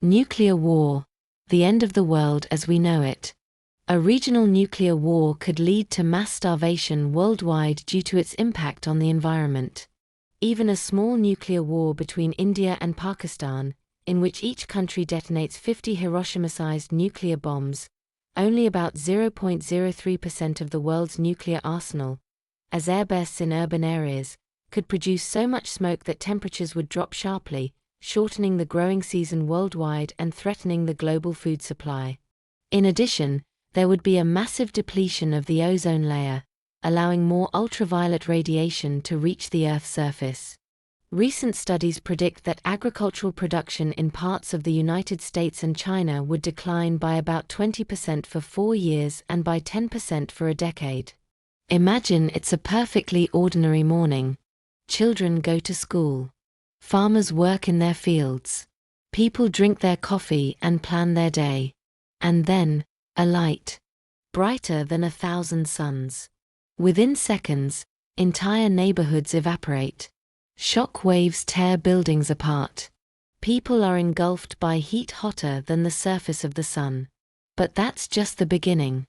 Nuclear war. The end of the world as we know it. A regional nuclear war could lead to mass starvation worldwide due to its impact on the environment. Even a small nuclear war between India and Pakistan, in which each country detonates 50 Hiroshima-sized nuclear bombs, only about 0.03% of the world's nuclear arsenal, as airbursts in urban areas, could produce so much smoke that temperatures would drop sharply, shortening the growing season worldwide and threatening the global food supply. In addition, there would be a massive depletion of the ozone layer, allowing more ultraviolet radiation to reach the Earth's surface. Recent studies predict that agricultural production in parts of the United States and China would decline by about 20% for 4 years and by 10% for a decade. Imagine it's a perfectly ordinary morning. Children go to school. Farmers work in their fields. People drink their coffee and plan their day. And then, a light. Brighter than 1,000 suns. Within seconds, entire neighborhoods evaporate. Shock waves tear buildings apart. People are engulfed by heat hotter than the surface of the sun. But that's just the beginning.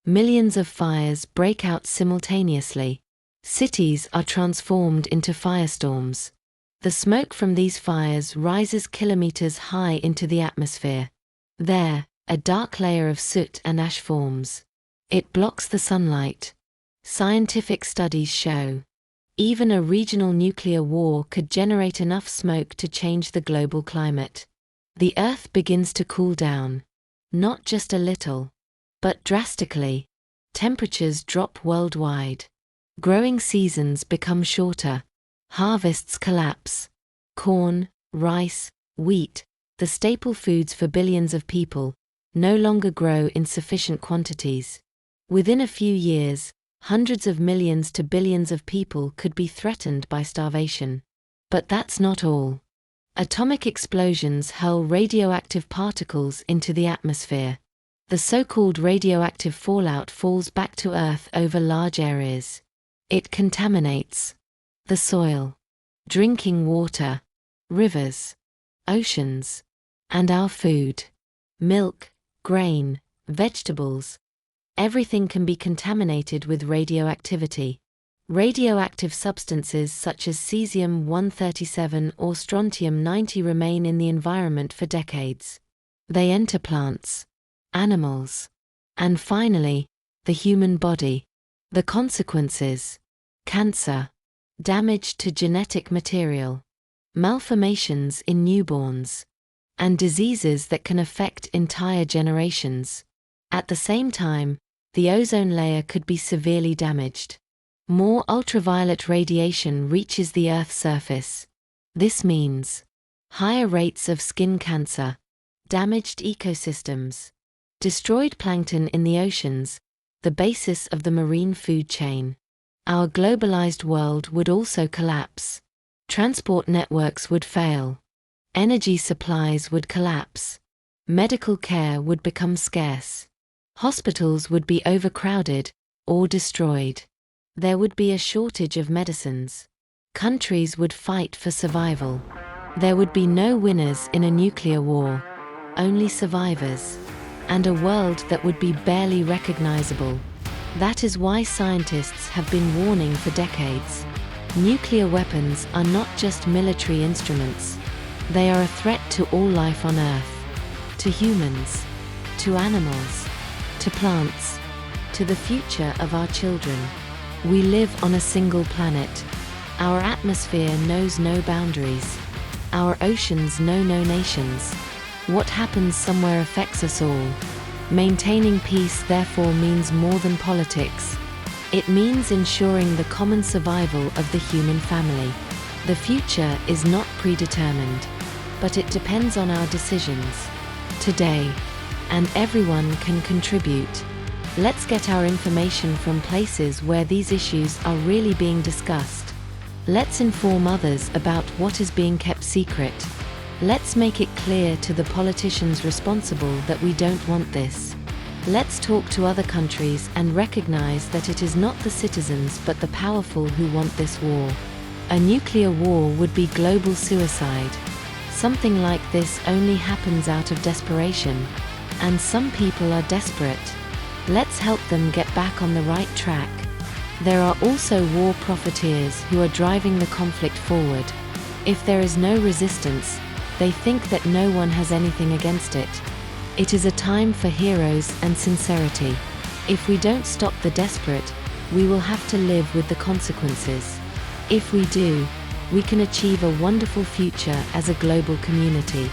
Millions of fires break out simultaneously. Cities are transformed into firestorms. The smoke from these fires rises kilometers high into the atmosphere. There, a dark layer of soot and ash forms. It blocks the sunlight. Scientific studies show even a regional nuclear war could generate enough smoke to change the global climate. The Earth begins to cool down. Not just a little, but drastically. Temperatures drop worldwide. Growing seasons become shorter. Harvests collapse. Corn, rice, wheat, the staple foods for billions of people, no longer grow in sufficient quantities. Within a few years, hundreds of millions to billions of people could be threatened by starvation. But that's not all. Atomic explosions hurl radioactive particles into the atmosphere. The so-called radioactive fallout falls back to Earth over large areas. It contaminates the soil, drinking water, rivers, oceans, and our food. Milk, grain, vegetables. Everything can be contaminated with radioactivity. Radioactive substances such as cesium-137 or strontium-90 remain in the environment for decades. They enter plants, animals, and finally, the human body. The consequences: cancer, damage to genetic material, malformations in newborns, and diseases that can affect entire generations. At the same time, the ozone layer could be severely damaged. More ultraviolet radiation reaches the Earth's surface. This means higher rates of skin cancer, damaged ecosystems, destroyed plankton in the oceans, the basis of the marine food chain. Our globalized world would also collapse. Transport networks would fail. Energy supplies would collapse. Medical care would become scarce. Hospitals would be overcrowded or destroyed. There would be a shortage of medicines. Countries would fight for survival. There would be no winners in a nuclear war, only survivors, and a world that would be barely recognizable. That is why scientists have been warning for decades. Nuclear weapons are not just military instruments. They are a threat to all life on Earth, to humans, to animals, to plants, to the future of our children. We live on a single planet. Our atmosphere knows no boundaries. Our oceans know no nations. What happens somewhere affects us all. Maintaining peace therefore means more than politics. It means ensuring the common survival of the human family. The future is not predetermined, but it depends on our decisions today, and everyone can contribute. Let's get our information from places where these issues are really being discussed. Let's inform others about what is being kept secret. Let's make it clear to the politicians responsible that we don't want this. Let's talk to other countries and recognize that it is not the citizens but the powerful who want this war. A nuclear war would be global suicide. Something like this only happens out of desperation, and some people are desperate. Let's help them get back on the right track. There are also war profiteers who are driving the conflict forward. If there is no resistance, they think that no one has anything against it. It is a time for heroes and sincerity. If we don't stop the desperate, we will have to live with the consequences. If we do, we can achieve a wonderful future as a global community.